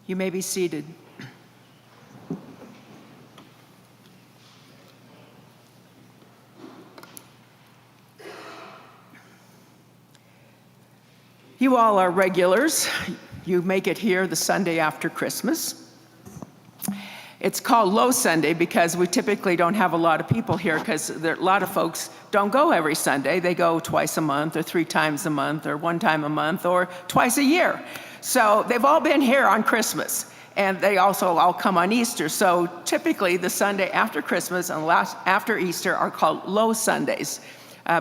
You may be seated. You all are regulars. You make it here the Sunday after Christmas. It's called Low Sunday because we typically don't have a lot of people here because a lot of folks don't go every Sunday. They go twice a month or 3 times a month or 1 time a month or twice a year. So they've all been here on Christmas, and they also all come on Easter. So typically the Sunday after Christmas and after Easter are called Low Sundays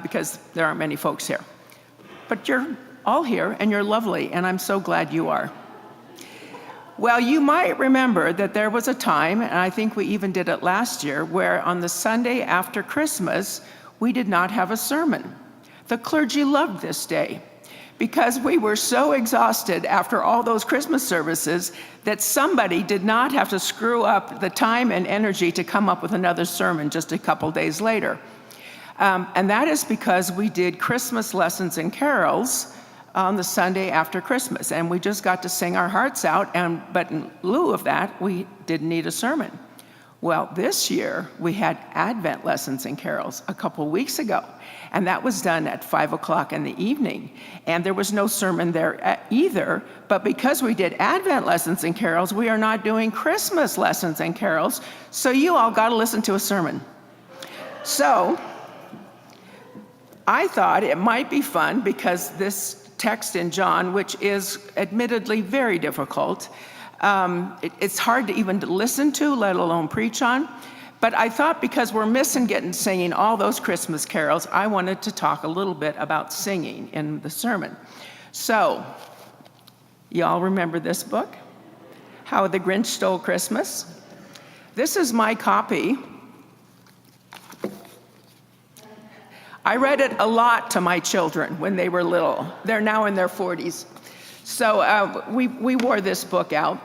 because there aren't many folks here. But you're all here, and you're lovely, and I'm so glad you are. Well, you might remember that there was a time, and I think we even did it last year, where on the Sunday after Christmas, we did not have a sermon. The clergy loved this day because we were so exhausted after all those Christmas services that somebody did not have to screw up the time and energy to come up with another sermon just a couple days later. And that is because we did Christmas lessons and carols on the Sunday after Christmas, and we just got to sing our hearts out, but in lieu of that, we didn't need a sermon. Well, this year, we had Advent lessons and carols a couple weeks ago, and that was done at 5 o'clock in the evening, and there was no sermon there either, but because we did Advent lessons and carols, we are not doing Christmas lessons and carols, so you all got to listen to a sermon. So, I thought it might be fun because this text in John, which is admittedly very difficult. It's hard to even listen to, let alone preach on. But I thought because we're missing singing all those Christmas carols, I wanted to talk a little bit about singing in the sermon. So, you all remember this book? How the Grinch Stole Christmas? This is my copy. I read it a lot to my children when they were little. They're now in their 40s. So we wore this book out.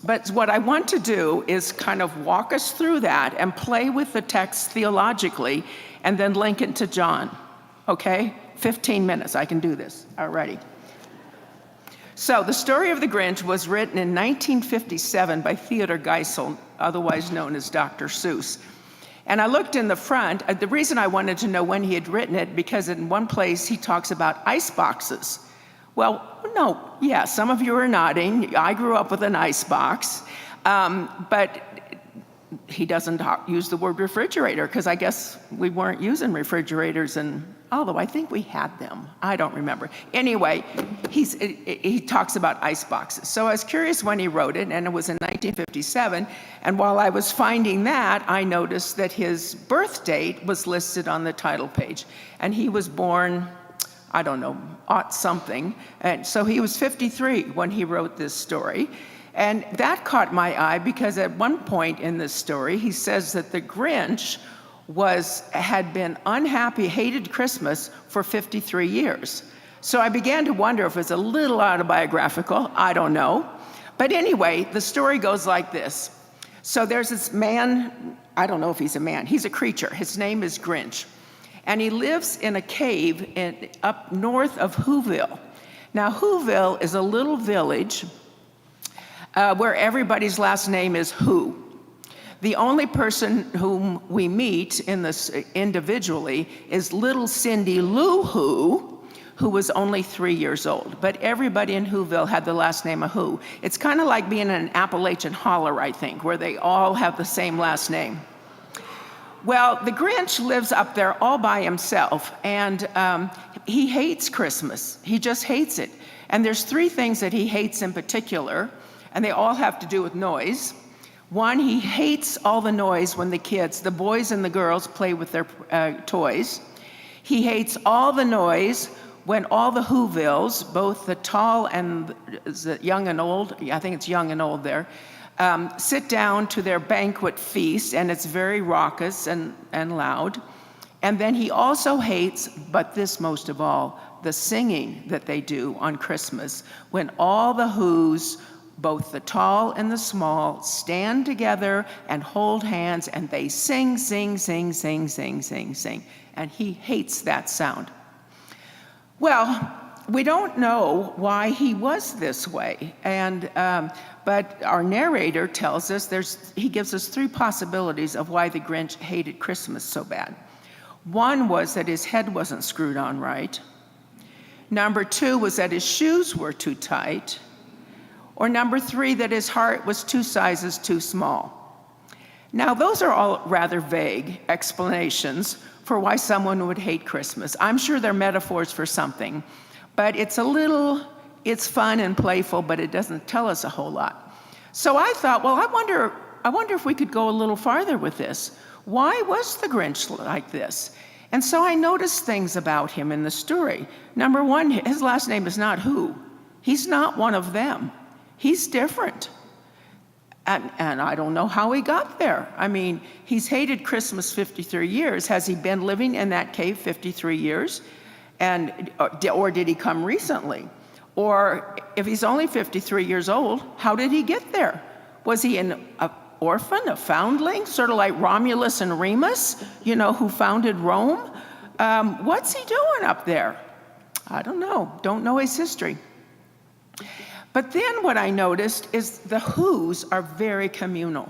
But what I want to do is kind of walk us through that and play with the text theologically and then link it to John. Okay? 15 minutes, I can do this. Alrighty. So the story of the Grinch was written in 1957 by Theodor Geisel, otherwise known as Dr. Seuss. And I looked in the front. The reason I wanted to know when he had written it, because in one place he talks about ice boxes. Well, no, yeah, some of you are nodding. I grew up with an ice box, but he doesn't use the word refrigerator, because I guess we weren't using refrigerators, and although I think we had them. I don't remember. Anyway, he talks about ice boxes. So I was curious when he wrote it, and it was in 1957, and while I was finding that, I noticed that his birth date was listed on the title page, and he was born, I don't know, aught something, and so he was 53 when he wrote this story. And that caught my eye because at one point in this story, he says that the Grinch had been unhappy, hated Christmas for 53 years. So I began to wonder if it's a little autobiographical, I don't know. But anyway, the story goes like this. So there's this man, I don't know if he's a man, he's a creature. His name is Grinch. And he lives in a cave up north of Whoville. Now, Whoville is a little village where everybody's last name is Who. The only person whom we meet in this individually is little Cindy Lou who was only 3 years old. But everybody in Whoville had the last name of Who. It's kind of like being in an Appalachian holler, I think, where they all have the same last name. Well, the Grinch lives up there all by himself, and he hates Christmas. He just hates it. And there's 3 things that he hates in particular, and they all have to do with noise. One, he hates all the noise when the boys and the girls play with their toys. He hates all the noise when all the Whovilles, both the tall and the young and old, I think it's young and old there, sit down to their banquet feast, and it's very raucous and loud. And then he also hates, but this most of all, the singing that they do on Christmas, when all the Whos, both the tall and the small, stand together and hold hands, and they sing, sing, sing, sing, sing, sing, sing. And he hates that sound. Well, we don't know why he was this way, but our narrator tells us he gives us three possibilities of why the Grinch hated Christmas so bad. One was that his head wasn't screwed on right. Number two was that his shoes were too tight. Or number three, that his heart was 2 sizes too small. Now, those are all rather vague explanations for why someone would hate Christmas. I'm sure they're metaphors for something, but it's fun and playful, but it doesn't tell us a whole lot. So I thought, well, I wonder if we could go a little farther with this. Why was the Grinch like this? And so I noticed things about him in the story. Number one, his last name is not Who. He's not one of them. He's different. And I don't know how he got there. I mean, he's hated Christmas 53 years. Has he been living in that cave 53 years? Or did he come recently? Or if he's only 53 years old, how did he get there? Was he an orphan, a foundling, sort of like Romulus and Remus, who founded Rome? What's he doing up there? I don't know. Don't know his history. But then what I noticed is the Who's are very communal.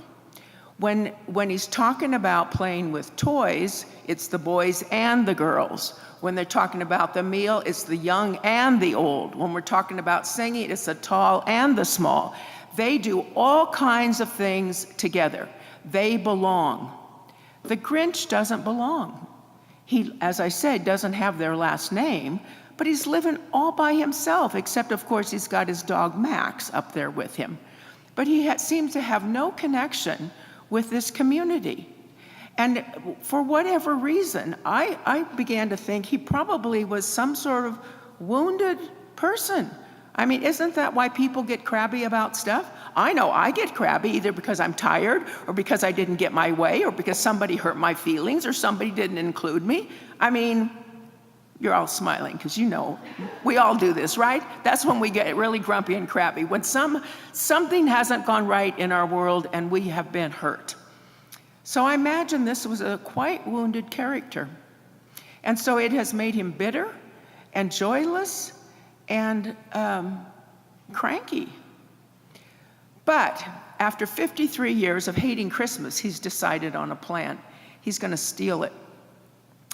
When he's talking about playing with toys, it's the boys and the girls. When they're talking about the meal, it's the young and the old. When we're talking about singing, it's the tall and the small. They do all kinds of things together. They belong. The Grinch doesn't belong. He, as I said, doesn't have their last name, but he's living all by himself, except, of course, he's got his dog Max up there with him. But he seems to have no connection with this community. And for whatever reason, I began to think he probably was some sort of wounded person. I mean, isn't that why people get crabby about stuff? I know I get crabby either because I'm tired or because I didn't get my way or because somebody hurt my feelings or somebody didn't include me. I mean, you're all smiling because we all do this, right? That's when we get really grumpy and crabby, when something hasn't gone right in our world and we have been hurt. So I imagine this was a quite wounded character. And so it has made him bitter and joyless and cranky. But after 53 years of hating Christmas, he's decided on a plan. He's going to steal it.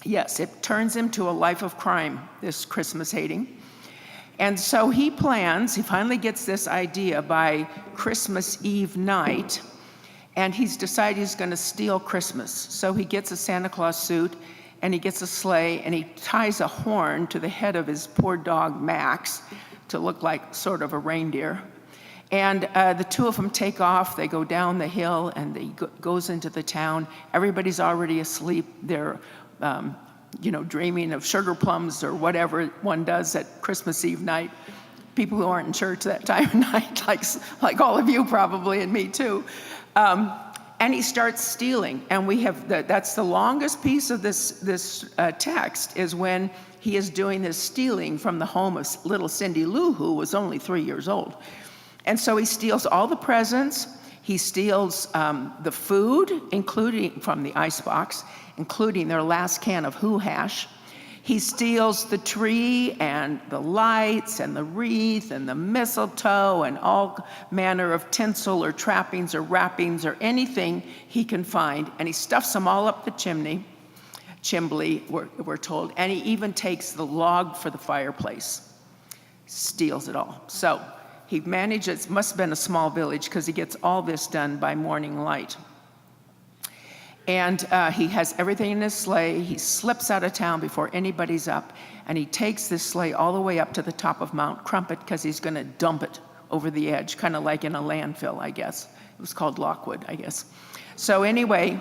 Yes, it turns him to a life of crime, this Christmas hating. And so he finally gets this idea by Christmas Eve night, and he's decided he's going to steal Christmas. So he gets a Santa Claus suit, and he gets a sleigh, and he ties a horn to the head of his poor dog, Max, to look like sort of a reindeer. And the two of them take off. They go down the hill, and they goes into the town. Everybody's already asleep. They're dreaming of sugar plums or whatever one does at Christmas Eve night. People who aren't in church that time of night, like all of you probably, and me too. And he starts stealing. And that's the longest piece of this text, is when he is doing this stealing from the home of little Cindy Lou, who was only 3 years old. And so he steals all the presents. He steals the food, including from the icebox, including their last can of Who hash. He steals the tree and the lights and the wreath and the mistletoe and all manner of tinsel or trappings or wrappings or anything he can find. And he stuffs them all up the chimney, we're told. And he even takes the log for the fireplace, steals it all. So he manages, must have been a small village, because he gets all this done by morning light. And he has everything in his sleigh. He slips out of town before anybody's up, and he takes this sleigh all the way up to the top of Mount Crumpet, because he's going to dump it over the edge, kind of like in a landfill, I guess. It was called Lockwood, I guess. So anyway,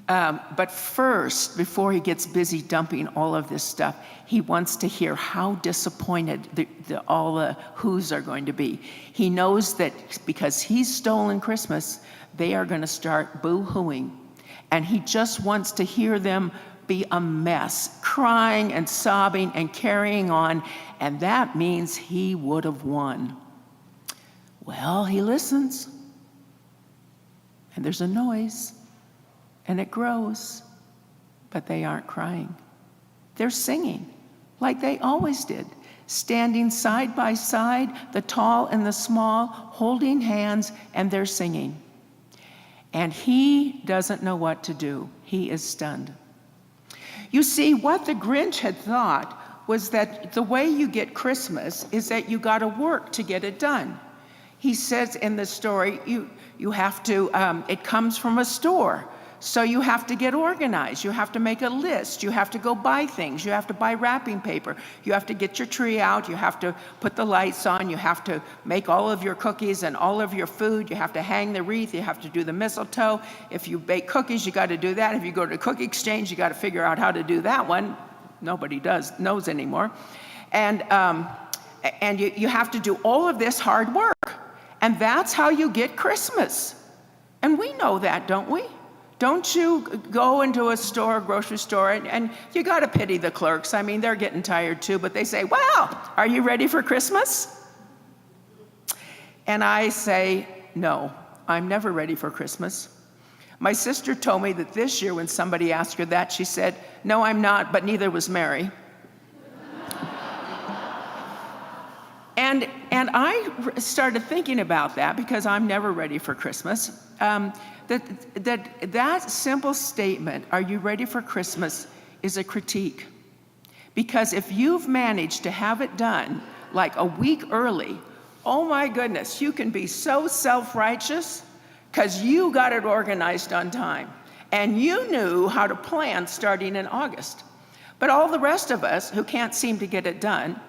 but first, before he gets busy dumping all of this stuff, he wants to hear how disappointed all the Who's are going to be. He knows that because he's stolen Christmas, they are going to start boo-hooing. And he just wants to hear them be a mess, crying and sobbing and carrying on. And that means he would have won. Well, he listens. And there's a noise. And it grows. But they aren't crying. They're singing. like they always did, standing side by side, the tall and the small, holding hands, and they're singing. And he doesn't know what to do. He is stunned. You see, what the Grinch had thought was that the way you get Christmas is that you got to work to get it done. He says in the story, you have to, it comes from a store. So you have to get organized. You have to make a list. You have to go buy things. You have to buy wrapping paper. You have to get your tree out. You have to put the lights on. You have to make all of your cookies and all of your food. You have to hang the wreath. You have to do the mistletoe. If you bake cookies, you got to do that. If you go to Cookie Exchange, you got to figure out how to do that one. Nobody knows anymore. And you have to do all of this hard work. And that's how you get Christmas. And we know that, don't we? Don't you go into a store, grocery store, and you got to pity the clerks. I mean, they're getting tired too, but they say, well, are you ready for Christmas? And I say, no, I'm never ready for Christmas. My sister told me that this year when somebody asked her that, she said, no, I'm not, but neither was Mary. And I started thinking about that because I'm never ready for Christmas. That simple statement, are you ready for Christmas, is a critique. Because if you've managed to have it done like a week early, oh my goodness, you can be so self-righteous because you got it organized on time. And you knew how to plan starting in August. But all the rest of us who can't seem to get it done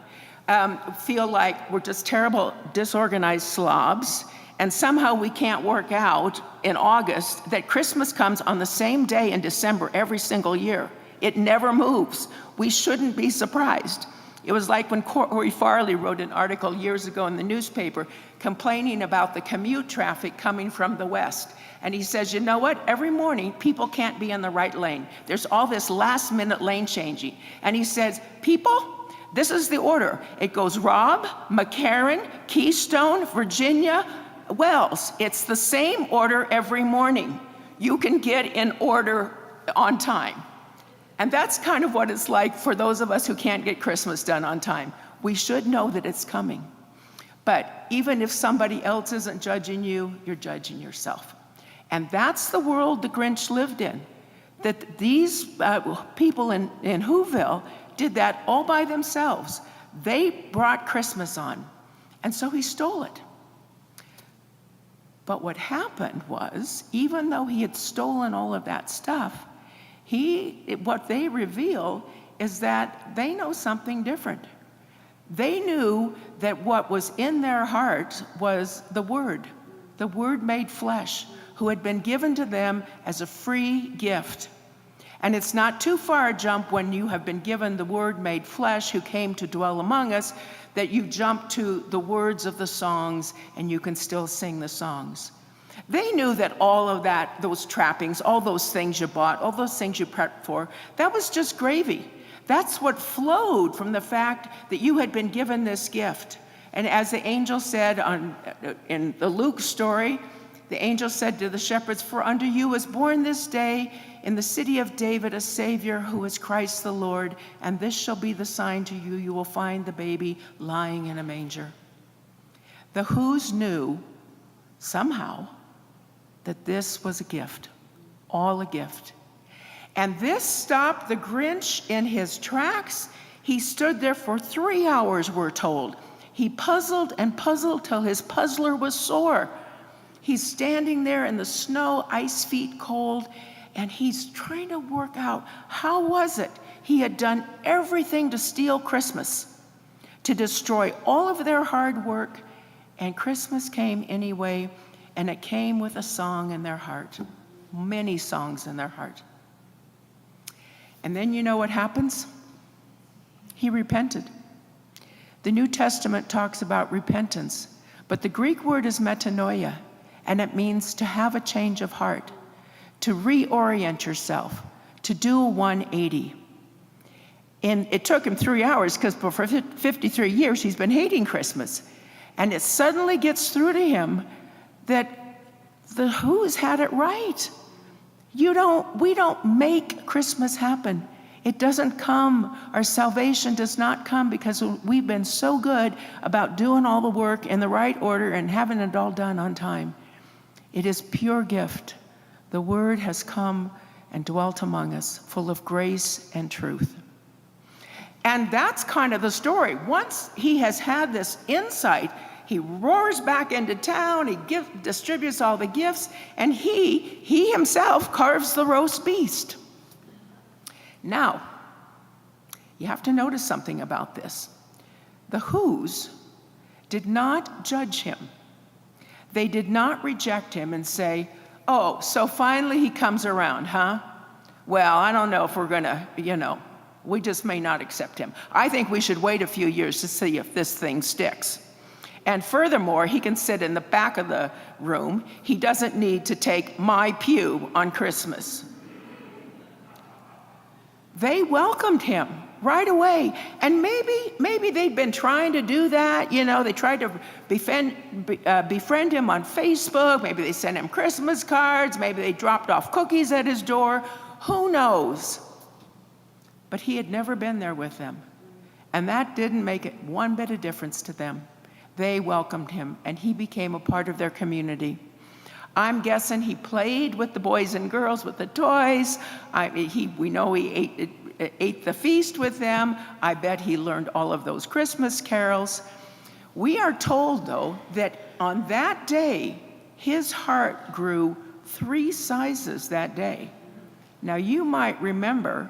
feel like we're just terrible, disorganized slobs, and somehow we can't work out in August that Christmas comes on the same day in December every single year. It never moves. We shouldn't be surprised. It was like when Corey Farley wrote an article years ago in the newspaper complaining about the commute traffic coming from the west. And he says, you know what? Every morning, people can't be in the right lane. There's all this last-minute lane changing. And he says, people, this is the order. It goes Robb, McCarran, Keystone, Virginia, Wells. It's the same order every morning. You can get in order on time. And that's kind of what it's like for those of us who can't get Christmas done on time. We should know that it's coming. But even if somebody else isn't judging you, you're judging yourself. And that's the world the Grinch lived in. That these people in Whoville did that all by themselves. They brought Christmas on, and so he stole it. But what happened was, even though he had stolen all of that stuff, what they reveal is that they know something different. They knew that what was in their heart was the Word made flesh, who had been given to them as a free gift. And it's not too far a jump when you have been given the Word made flesh who came to dwell among us, that you jump to the words of the songs and you can still sing the songs. They knew that all of that, those trappings, all those things you bought, all those things you prepped for, that was just gravy. That's what flowed from the fact that you had been given this gift. And as the angel said in the Luke story, the angel said to the shepherds, for unto you is born this day in the city of David a Savior who is Christ the Lord, and this shall be the sign to you. You will find the baby lying in a manger. The Whos knew somehow that this was a gift, all a gift. And this stopped the Grinch in his tracks. He stood there for 3 hours, we're told. He puzzled and puzzled till his puzzler was sore. He's standing there in the snow, ice feet cold, and he's trying to work out how was it he had done everything to steal Christmas, to destroy all of their hard work, and Christmas came anyway, and it came with a song in their heart, many songs in their heart. And then you know what happens? He repented. The New Testament talks about repentance, but the Greek word is metanoia, and it means to have a change of heart, to reorient yourself, to do a 180. And it took him 3 hours because for 53 years he's been hating Christmas. And it suddenly gets through to him that the Whos had it right. We don't make Christmas happen. It doesn't come, our salvation does not come because we've been so good about doing all the work in the right order and having it all done on time. It is pure gift. The Word has come and dwelt among us, full of grace and truth. And that's kind of the story. Once he has had this insight, he roars back into town, he distributes all the gifts, and he himself carves the roast beast. Now, you have to notice something about this. The Whos did not judge him. They did not reject him and say, oh, so finally he comes around, huh? Well, I don't know if we're gonna, we just may not accept him. I think we should wait a few years to see if this thing sticks. And furthermore, he can sit in the back of the room. He doesn't need to take my pew on Christmas. They welcomed him right away. And maybe they'd been trying to do that. They tried to befriend him on Facebook. Maybe they sent him Christmas cards. Maybe they dropped off cookies at his door. Who knows? But he had never been there with them. And that didn't make it one bit of difference to them. They welcomed him, and he became a part of their community. I'm guessing he played with the boys and girls with the toys. We know he ate the feast with them. I bet he learned all of those Christmas carols. We are told, though, that on that day, his heart grew 3 sizes that day. Now, you might remember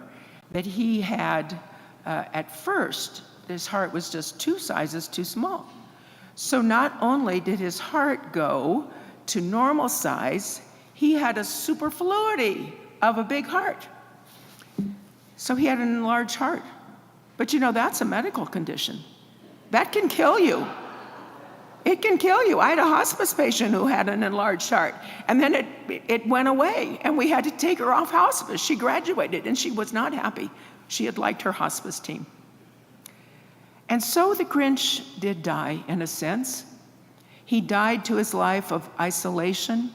that he had, at first, his heart was just 2 sizes too small. So not only did his heart go to normal size, he had a superfluity of a big heart. So he had an enlarged heart. But that's a medical condition. That can kill you. It can kill you. I had a hospice patient who had an enlarged heart, and then it went away, and we had to take her off hospice. She graduated, and she was not happy. She had liked her hospice team. And so the Grinch did die, in a sense. He died to his life of isolation.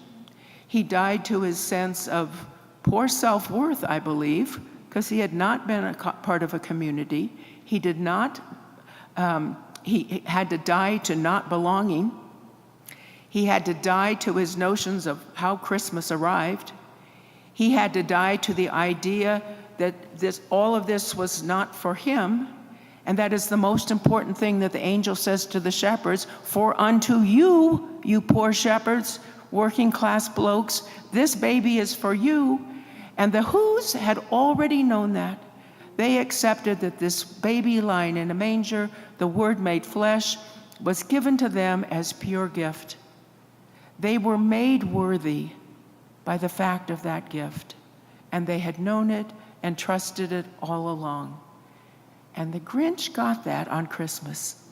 He died to his sense of poor self-worth, I believe, because he had not been a part of a community. He did not, he had to die to not belonging. He had to die to his notions of how Christmas arrived. He had to die to the idea that all of this was not for him. And that is the most important thing that the angel says to the shepherds. For unto you, you poor shepherds, working class blokes, this baby is for you. And the Whos had already known that. They accepted that this baby lying in a manger, the Word made flesh, was given to them as pure gift. They were made worthy by the fact of that gift. And they had known it and trusted it all along. And the Grinch got that on Christmas.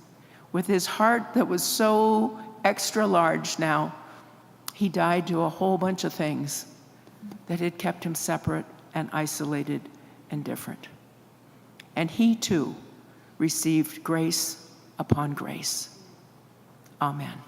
With his heart that was so extra large now, he died to a whole bunch of things that had kept him separate and isolated and different. And he too received grace upon grace. Amen.